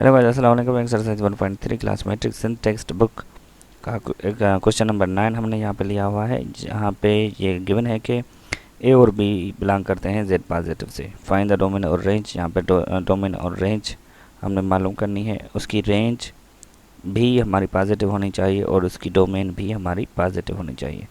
Hello guys, अस्सलाम वालेकुम। Exercise 1.3 class matrix इन text book का क्वेश्चन नंबर 9 हमने यहाँ पे लिया हुआ है, जहाँ पे ये गिवन है कि ए और बी बिलोंग करते हैं जेड पॉजिटिव से। फाइंड द डोमेन और रेंज। यहाँ पे डोमेन और रेंज हमने मालूम करनी है। उसकी रेंज भी हमारी पॉजिटिव होनी चाहिए और उसकी डोमेन भी हमारी पॉजिटिव होनी चाहिए,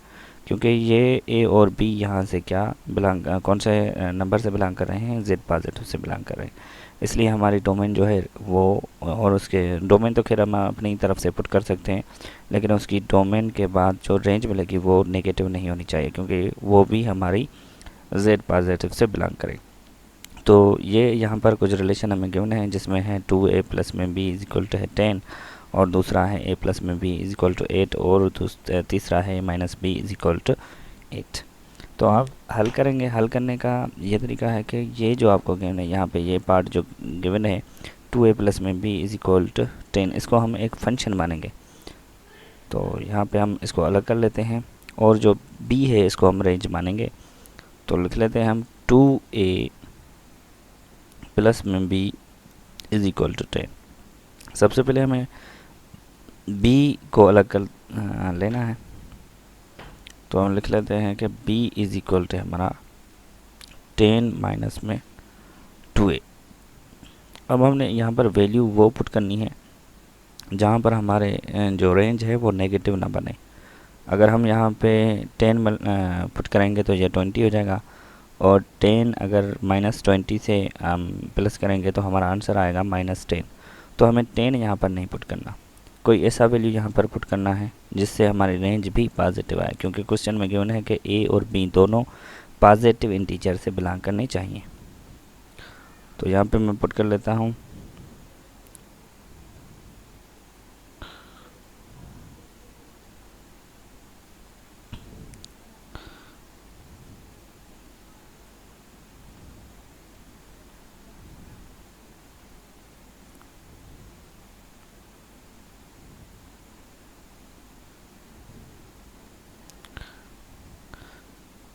क्योंकि ये ए और बी यहाँ से क्या बिलोंग कौन से नंबर से बिलोंग कर रहे हैं, जेड पॉजिटिव से बिलोंग कर रहे हैं। इसलिए हमारी डोमेन जो है वो, और उसके डोमेन तो खैर हम अपनी तरफ से पुट कर सकते हैं, लेकिन उसकी डोमेन के बाद जो रेंज मिलेगी वो नेगेटिव नहीं होनी चाहिए, क्योंकि वो भी हमारी जेड पॉजिटिव से बिलोंग करे। तो ये यहाँ पर कुछ रिलेशन हमें गिवन है, जिसमें है 2a प्लस में b इज इक्वल टू है 10, और दूसरा है a प्लस में b इज इक्वल टू 8, और तीसरा है minus b is equal to 8। तो आप हल करेंगे। हल करने का ये तरीका है कि ये जो आपको गिवन है, यहाँ पे ये पार्ट जो गिवन है 2a प्लस में b इज इक्वल टू 10, इसको हम एक फंक्शन मानेंगे। तो यहाँ पे हम इसको अलग कर लेते हैं, और जो b है इसको हम रेंज मानेंगे। तो लिख लेते हैं हम 2a प्लस में b इज इक्वल टू 10। सबसे पहले हमें b को अलग कर लेना है। तो हम लिख लेते हैं कि b इज इक्वल टू हमारा 10 माइनस में 2a। अब हमने यहाँ पर वैल्यू वो पुट करनी है जहाँ पर हमारे जो रेंज है वो नेगेटिव ना बने। अगर हम यहाँ पे 10 पुट करेंगे तो ये 20 हो जाएगा, और 10 अगर -20 से प्लस करेंगे तो हमारा आंसर आएगा -10। तो हमें 10 यहाँ पर नहीं पुट करना, कोई ऐसा वैल्यू यहाँ पर पुट करना है जिससे हमारी रेंज भी पॉजिटिव आए, क्योंकि क्वेश्चन में गिवन है कि ए और बी दोनों पॉजिटिव इंटीजर से बिलोंग करने चाहिए। तो यहाँ पे मैं पुट कर लेता हूँ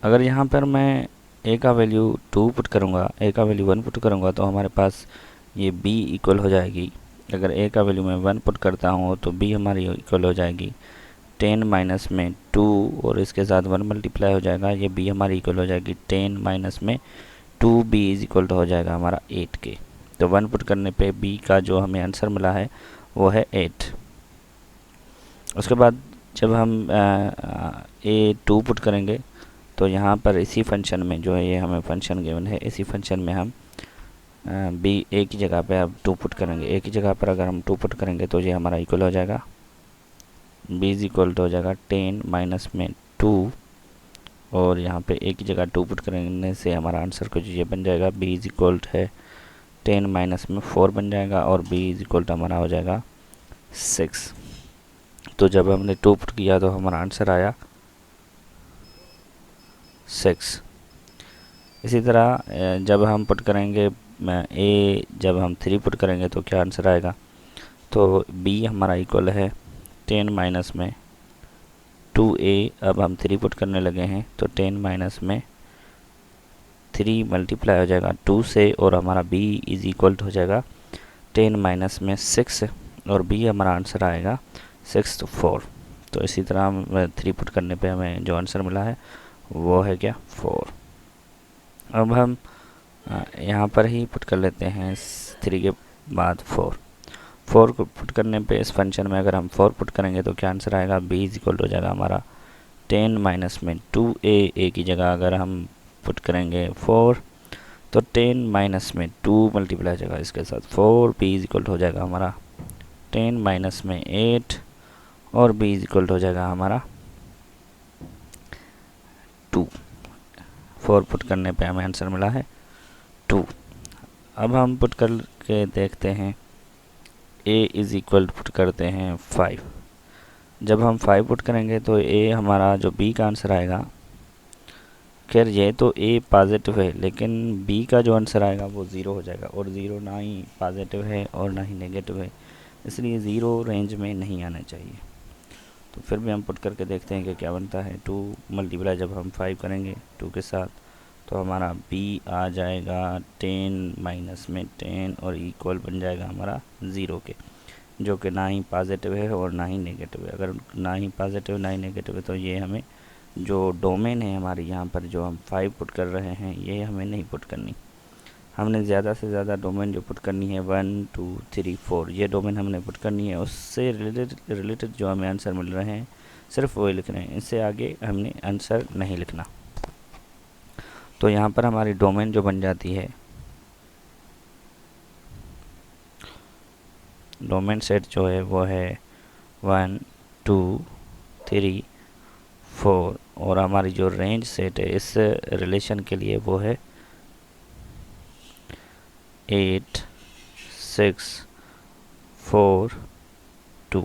अगर यहाँ पर मैं ए का वैल्यू 2 पुट करूँगा, ए का वैल्यू 1 पुट करूँगा, तो हमारे पास ये बी इक्वल हो जाएगी। अगर ए का वैल्यू मैं 1 पुट करता हूँ तो बी हमारी इक्वल हो जाएगी 10 माइनस में 2, और इसके साथ 1 मल्टीप्लाई हो जाएगा, ये बी हमारी इक्वल हो जाएगी 10 माइनस में 2, बी इज इक्वल टू हो जाएगा हमारा 8 के। तो 1 पुट करने पे बी का जो हमें आंसर मिला है वो है 8। उसके बाद जब हम ए 2 पुट करेंगे तो यहाँ पर इसी फंक्शन में जो है, ये हमें फंक्शन गिवन है, इसी फंक्शन में हम बी ए की जगह पे अब 2 पुट करेंगे। ए की जगह पर अगर हम 2 पुट करेंगे तो ये हमारा इक्वल हो जाएगा, बी इज इक्वल टू हो जाएगा 10 माइनस में 2, और यहाँ पे ए की जगह 2 पुट करने से हमारा आंसर कुछ ये बन जाएगा, बी इज इक्वल टू है 10 माइनस में 4 बन जाएगा, और बी इज इक्वल टू हमारा हो जाएगा 6। तो जब हमने 2 पुट किया तो हमारा आंसर आया 6। इसी तरह जब हम पुट करेंगे ए, जब हम 3 पुट करेंगे तो क्या आंसर आएगा, तो बी हमारा इक्वल है 10 माइनस में 2a। अब हम 3 पुट करने लगे हैं तो 10 माइनस में 3 मल्टीप्लाई हो जाएगा 2 से, और हमारा b इज इक्वल हो जाएगा 10 माइनस में 6, और b हमारा आंसर आएगा 6 to 4। तो इसी तरह हम 3 पुट करने पे हमें जो आंसर मिला है वो है क्या, 4। अब हम यहाँ पर ही पुट कर लेते हैं 3 के बाद 4 को पुट करने पे इस फंक्शन में अगर हम 4 पुट करेंगे तो क्या आंसर आएगा, b इज इक्वल हो जाएगा हमारा 10 माइनस में 2a। ए की जगह अगर हम पुट करेंगे 4 तो 10 माइनस में 2 मल्टीप्लाई हो जाएगा इसके साथ 4, b इज इक्वल हो जाएगा हमारा 10 माइनस में 8, और b इज इक्वल हो जाएगा हमारा 2। 4 पुट करने पे हमें आंसर मिला है 2। अब हम पुट करके देखते हैं, a इज इक्वल पुट करते हैं 5। जब हम 5 पुट करेंगे तो a हमारा जो b का आंसर आएगा, खैर ये तो a पॉजिटिव है, लेकिन b का जो आंसर आएगा वो 0 हो जाएगा, और 0 ना ही पॉजिटिव है और ना ही नेगेटिव है, इसलिए 0 रेंज में नहीं आना चाहिए। तो फिर भी हम पुट करके देखते हैं कि क्या बनता है। 2 मल्टीप्लाई जब हम 5 करेंगे 2 के साथ तो हमारा b आ जाएगा 10 माइनस में 10 और इक्वल बन जाएगा हमारा 0 के, जो कि ना ही पॉजिटिव है और ना ही नेगेटिव है। अगर ना ही पॉजिटिव ना ही नेगेटिव है तो ये हमें जो डोमेन है हमारी यहाँ पर जो हम 5 पुट कर रहे हैं ये हमें नहीं पुट करनी। हमने ज़्यादा से ज़्यादा डोमेन जो पुट करनी है 1 2 3 4 ये डोमेन हमने पुट करनी है। उससे रिलेटेड जो हमें आंसर मिल रहे हैं सिर्फ वही लिख रहे हैं, इससे आगे हमने आंसर नहीं लिखना। तो यहाँ पर हमारी डोमेन जो बन जाती है, डोमेन सेट जो है वो है 1 2 3 4 और हमारी जो रेंज सेट है इस रिलेशन के लिए वो है 8 6 4 2।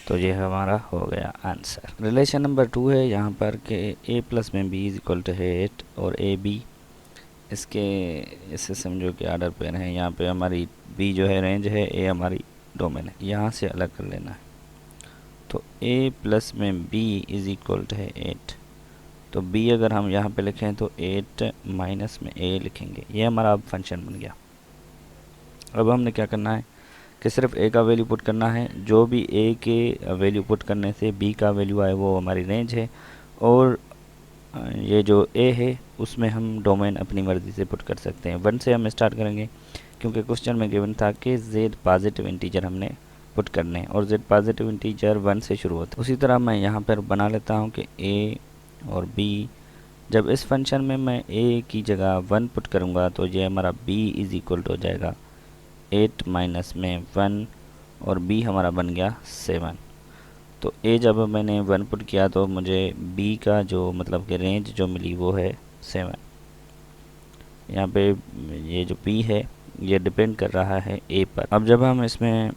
तो ये हमारा हो गया आंसर। रिलेशन नंबर 2 है यहाँ पर कि a प्लस में b इज इक्वल टू है 8 और ए बी इससे समझो कि आर्डर पेयर है। यहाँ पे हमारी b जो है रेंज है, a हमारी डोमेन है, यहाँ से अलग कर लेना है। तो a प्लस में b इज इक्वल टू है 8, तो b अगर हम यहाँ पे लिखें तो 8 माइनस में a लिखेंगे। ये हमारा अब फंक्शन बन गया। अब हमने क्या करना है कि सिर्फ a का वैल्यू पुट करना है। जो भी a के वैल्यू पुट करने से b का वैल्यू आए वो हमारी रेंज है, और ये जो a है उसमें हम डोमेन अपनी मर्ज़ी से पुट कर सकते हैं। 1 से हम स्टार्ट करेंगे क्योंकि क्वेश्चन में गिवन था कि z पॉजिटिव इंटीजर हमने पुट करने हैं और z पॉजिटिव इंटीजर 1 से शुरू होता है। उसी तरह मैं यहाँ पर बना लेता हूँ कि a और b, जब इस फंक्शन में मैं a की जगह 1 पुट करूँगा तो ये हमारा b इज़ इक्वल टू हो जाएगा 8 माइनस में 1 और b हमारा बन गया 7। तो a जब मैंने 1 पुट किया तो मुझे b का जो मतलब कि रेंज जो मिली वो है 7। यहाँ पे ये जो b है ये डिपेंड कर रहा है a पर। अब जब हम इसमें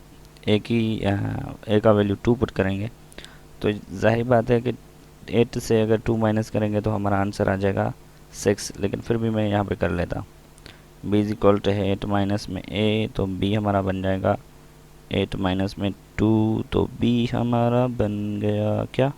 a का वैल्यू 2 पुट करेंगे तो जाहिर बात है कि 8 से अगर 2 माइनस करेंगे तो हमारा आंसर आ जाएगा 6, लेकिन फिर भी मैं यहाँ पे कर लेता हूँ। b इज इक्वल टू है 8 माइनस में a, तो b हमारा बन जाएगा 8 माइनस में 2, तो b हमारा बन गया क्या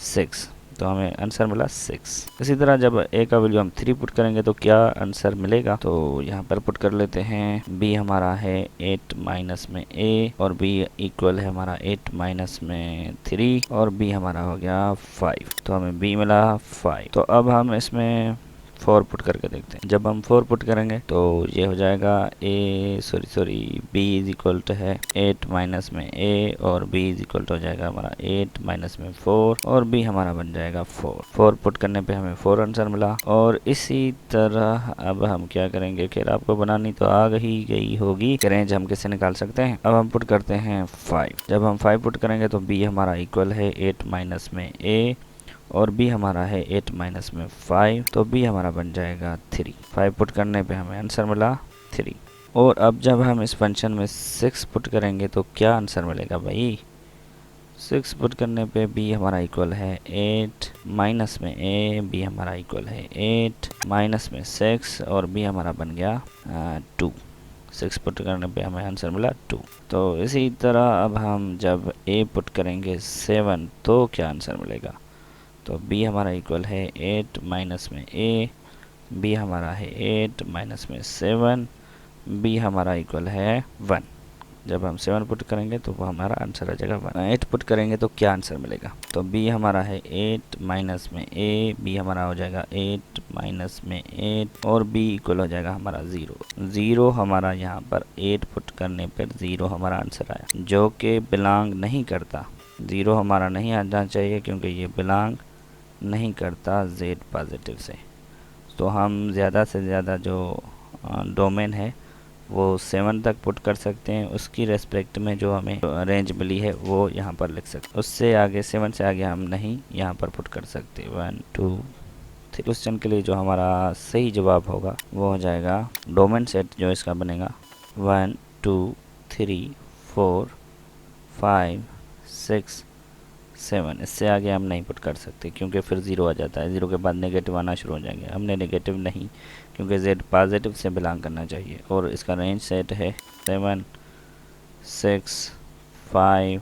6, तो हमें आंसर मिला 6। इसी तरह जब a का वैल्यू हम 3 पुट करेंगे तो क्या आंसर मिलेगा, तो यहाँ पर पुट कर लेते हैं। b हमारा है 8 माइनस में a और b इक्वल है हमारा 8 माइनस में 3 और b हमारा हो गया 5, तो हमें b मिला 5। तो अब हम इसमें 4 पुट करके देखते हैं। जब हम 4 पुट करेंगे तो ये हो जाएगा b इज इक्वल टू है 8 माइनस में a और b इज इक्वल टू हो जाएगा हमारा 8 माइनस में 4 और b हमारा बन जाएगा 4 पुट करने पे हमें 4 आंसर मिला। और इसी तरह अब हम क्या करेंगे, खैर आपको बनानी तो आ ही गई होगी कि रेंज हम कैसे निकाल सकते हैं। अब हम पुट करते हैं 5। जब हम 5 पुट करेंगे तो b हमारा इक्वल है 8 माइनस में a और b हमारा है 8 माइनस में 5, तो b हमारा बन जाएगा 3। 5 पुट करने पे हमें आंसर मिला 3। और अब जब हम इस फंक्शन में 6 पुट करेंगे तो क्या आंसर मिलेगा भाई, 6 पुट करने पे b हमारा इक्वल है 8 माइनस में a, b हमारा इक्वल है 8 माइनस में 6 और b हमारा बन गया 2। 6 पुट करने पे हमें आंसर मिला 2। तो इसी तरह अब हम जब a पुट करेंगे 7 तो क्या आंसर मिलेगा, तो b हमारा इक्वल है 8 माइनस में a, b हमारा है 8 माइनस में 7, b हमारा इक्वल है 1। जब हम 7 पुट करेंगे तो वो हमारा आंसर आ जाएगा 1। 8 पुट करेंगे तो क्या आंसर मिलेगा, तो b हमारा है 8 माइनस में a, b हमारा हो जाएगा 8 माइनस में 8 और b इक्वल हो जाएगा हमारा 0 हमारा यहाँ पर 8 पुट करने पर 0 हमारा आंसर आया, जो कि बिलोंग नहीं करता। 0 हमारा नहीं आना चाहिए क्योंकि ये बिलोंग नहीं करता z पॉजिटिव से। तो हम ज़्यादा से ज़्यादा जो डोमेन है वो 7 तक पुट कर सकते हैं, उसकी रेस्पेक्ट में जो हमें रेंज मिली है वो यहाँ पर लिख सकते हैं। उससे आगे 7 से आगे हम नहीं यहाँ पर पुट कर सकते। 1 2 3 क्वेश्चन के लिए जो हमारा सही जवाब होगा वो हो जाएगा डोमेन सेट जो इसका बनेगा 1 2 3 4 5 6 7। इससे आगे हम नहीं पुट कर सकते क्योंकि फिर 0 आ जाता है, 0 के बाद नेगेटिव आना शुरू हो जाएंगे। हमने नेगेटिव नहीं, क्योंकि z पॉजिटिव से बिलोंग करना चाहिए और इसका रेंज सेट है 7 6 5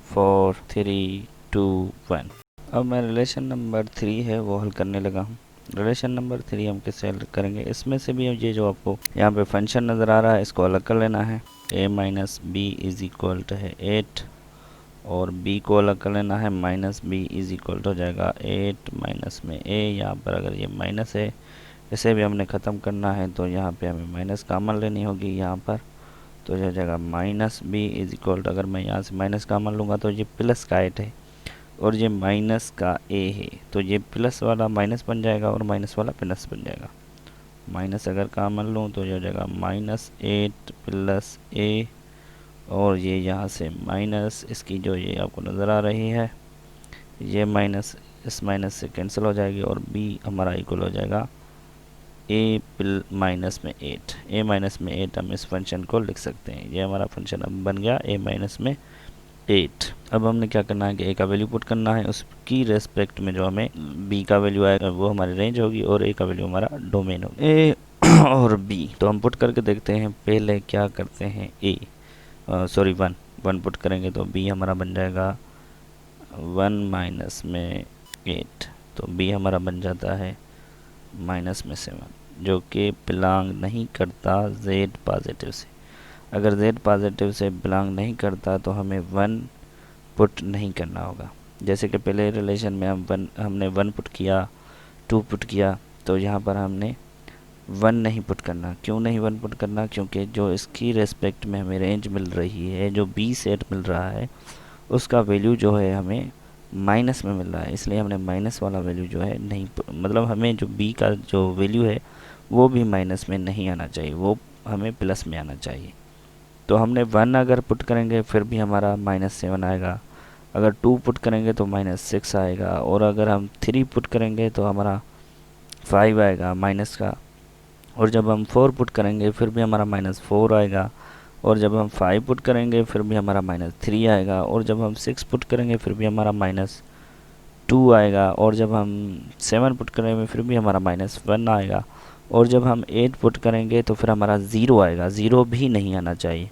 4 3 2 1। अब मैं रिलेशन नंबर 3 है वो हल करने लगा हूँ। रिलेशन नंबर 3 हम किससे करेंगे, इसमें से भी ये जो आपको यहाँ पे फंक्शन नज़र आ रहा है इसको अलग कर लेना है। a minus B is equal to है 8 और b को अलग कर लेना है, minus B is equal to हो जाएगा 8 माइनस में a। यहाँ पर अगर ये माइनस है इसे भी हमने ख़त्म करना है तो यहाँ पे हमें माइनस कॉमन लेनी होगी यहाँ पर, तो हो जाएगा minus B is equal to, अगर मैं यहाँ से माइनस कॉमन लूँगा तो ये प्लस का 8 है और ये माइनस का a है तो ये प्लस वाला माइनस बन जाएगा और माइनस वाला प्लस बन जाएगा। माइनस अगर कॉमन लूँ तो ये हो जाएगा माइनस 8 प्लस a और ये यहाँ से माइनस इसकी जो ये आपको नज़र आ रही है ये माइनस इस माइनस से कैंसिल हो जाएगी और b हमारा इक्वल हो जाएगा a माइनस में 8। a माइनस में 8 हम इस फंक्शन को लिख सकते हैं। ये हमारा फंक्शन अब बन गया a माइनस में 8। अब हमने क्या करना है कि a का वैल्यू पुट करना है, उसकी रेस्पेक्ट में जो हमें b का वैल्यू आएगा वो हमारी रेंज होगी और a का वैल्यू हमारा डोमेन होगा। a और b तो हम पुट करके देखते हैं। पहले क्या करते हैं सॉरी 1 पुट करेंगे तो b हमारा बन जाएगा 1 माइनस में 8 तो b हमारा बन जाता है माइनस में 7 जो कि बिलोंग नहीं करता z पॉजिटिव से। अगर z पॉजिटिव से बिलोंग नहीं करता तो हमें 1 पुट नहीं करना होगा। जैसे कि पहले रिलेशन में हमने 1 पुट किया 2 पुट किया तो यहाँ पर हमने 1 नहीं पुट करना। क्यों नहीं 1 पुट करना, क्योंकि जो इसकी रेस्पेक्ट में हमें रेंज मिल रही है, जो b सेट मिल रहा है उसका वैल्यू जो है हमें माइनस में मिल रहा है, इसलिए हमने माइनस वाला वैल्यू जो है नहीं, मतलब हमें जो b का जो वैल्यू है वो भी माइनस में नहीं आना चाहिए, वो हमें प्लस में आना चाहिए। तो हमने 1 अगर पुट करेंगे फिर भी हमारा -7 आएगा, अगर 2 पुट करेंगे तो -6 आएगा और अगर हम 3 पुट करेंगे तो हमारा 5 आएगा माइनस का, और जब हम 4 पुट करेंगे फिर भी हमारा -4 आएगा, और जब हम 5 पुट करेंगे फिर भी हमारा -3 आएगा, और जब हम 6 पुट करेंगे फिर भी हमारा -2 आएगा, और जब हम 7 पुट करेंगे फिर भी हमारा -1 आएगा, और जब हम 8 पुट करेंगे तो फिर हमारा 0 आएगा। 0 भी नहीं आना चाहिए।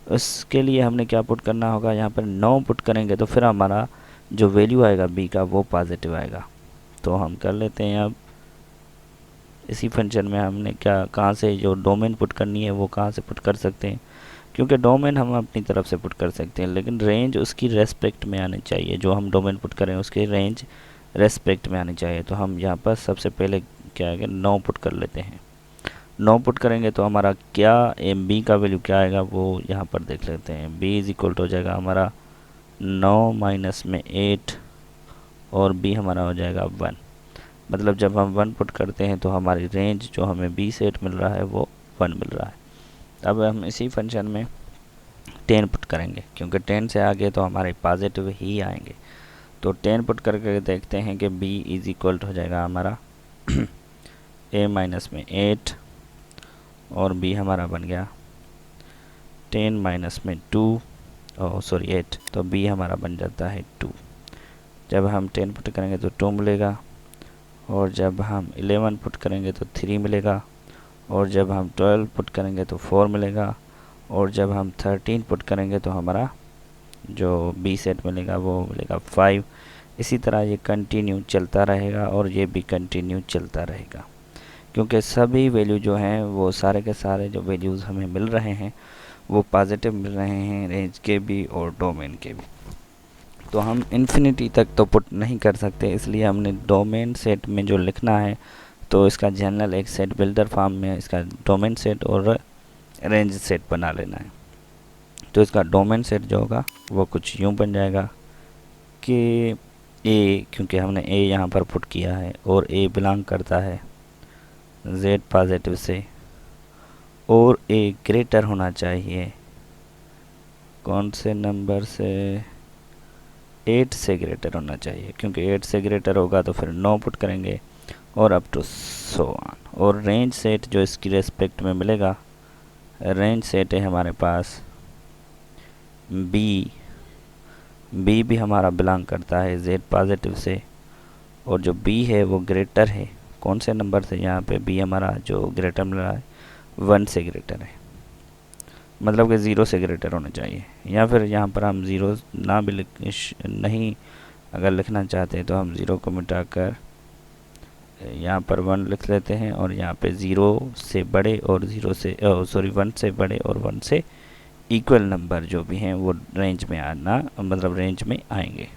उसके लिए हमने क्या पुट करना होगा, यहाँ पर 9 पुट करेंगे तो फिर हमारा जो वैल्यू आएगा b का वो पॉजिटिव आएगा। तो हम कर लेते हैं। अब इसी फंक्शन में हमने कहाँ से जो डोमेन पुट करनी है वो कहाँ से पुट कर सकते हैं, क्योंकि डोमेन हम अपनी तरफ से पुट कर सकते हैं लेकिन रेंज उसकी रेस्पेक्ट में आनी चाहिए। जो हम डोमेन पुट करें उसकी रेंज रेस्पेक्ट में आनी चाहिए। तो हम यहाँ पर सबसे पहले क्या है कि 9 पुट कर लेते हैं। 9 पुट करेंगे तो हमारा क्या b का वैल्यू क्या आएगा वो यहाँ पर देख लेते हैं। b इज इक्वल टू हो जाएगा हमारा 9 माइनस में 8 और b हमारा हो जाएगा 1। मतलब जब हम 1 पुट करते हैं तो हमारी रेंज जो हमें b सेट मिल रहा है वो 1 मिल रहा है। अब हम इसी फंक्शन में 10 पुट करेंगे, क्योंकि 10 से आगे तो हमारे पॉजिटिव ही आएंगे। तो 10 पुट करके देखते हैं कि b इज इक्वल टू हो जाएगा हमारा a माइनस में 8 और b हमारा बन गया 10 माइनस में 8 तो b हमारा बन जाता है 2। जब हम 10 पुट करेंगे तो 2 मिलेगा, और जब हम 11 पुट करेंगे तो 3 मिलेगा, और जब हम 12 पुट करेंगे तो 4 मिलेगा, और जब हम 13 पुट करेंगे तो हमारा जो b सेट मिलेगा वो मिलेगा 5। इसी तरह ये कंटिन्यू चलता रहेगा और ये भी कंटिन्यू चलता रहेगा, क्योंकि सभी वैल्यू जो हैं वो सारे के सारे जो वैल्यूज़ हमें मिल रहे हैं वो पॉजिटिव मिल रहे हैं, रेंज के भी और डोमेन के भी। तो हम इन्फिनिटी तक तो पुट नहीं कर सकते, इसलिए हमने डोमेन सेट में जो लिखना है तो इसका जनरल एक सेट बिल्डर फॉर्म में इसका डोमेन सेट और रेंज सेट बना लेना है। तो इसका डोमेन सेट जो होगा वो कुछ यूँ बन जाएगा कि a, क्योंकि हमने a यहाँ पर पुट किया है और a बिलोंग करता है z पॉजिटिव से, और a ग्रेटर होना चाहिए कौन से नंबर से, 8 से ग्रेटर होना चाहिए, क्योंकि 8 से ग्रेटर होगा तो फिर 9 पुट करेंगे और अप टू सो ऑन। और रेंज सेट जो इसकी रेस्पेक्ट में मिलेगा, रेंज सेट है हमारे पास b भी हमारा बिलोंग करता है z पॉजिटिव से, और जो b है वो ग्रेटर है कौन से नंबर से, यहाँ पे b हमारा जो ग्रेटर मिल रहा है 1 से ग्रेटर है, मतलब कि 0 से ग्रेटर होना चाहिए। या फिर यहाँ पर हम 0 ना भी नहीं अगर लिखना चाहते हैं तो हम 0 को मिटाकर यहाँ पर 1 लिख लेते हैं और यहाँ पे 0 से बड़े और 0 से 1 से बड़े और 1 से इक्वल नंबर जो भी हैं वो रेंज में आना, मतलब रेंज में आएंगे।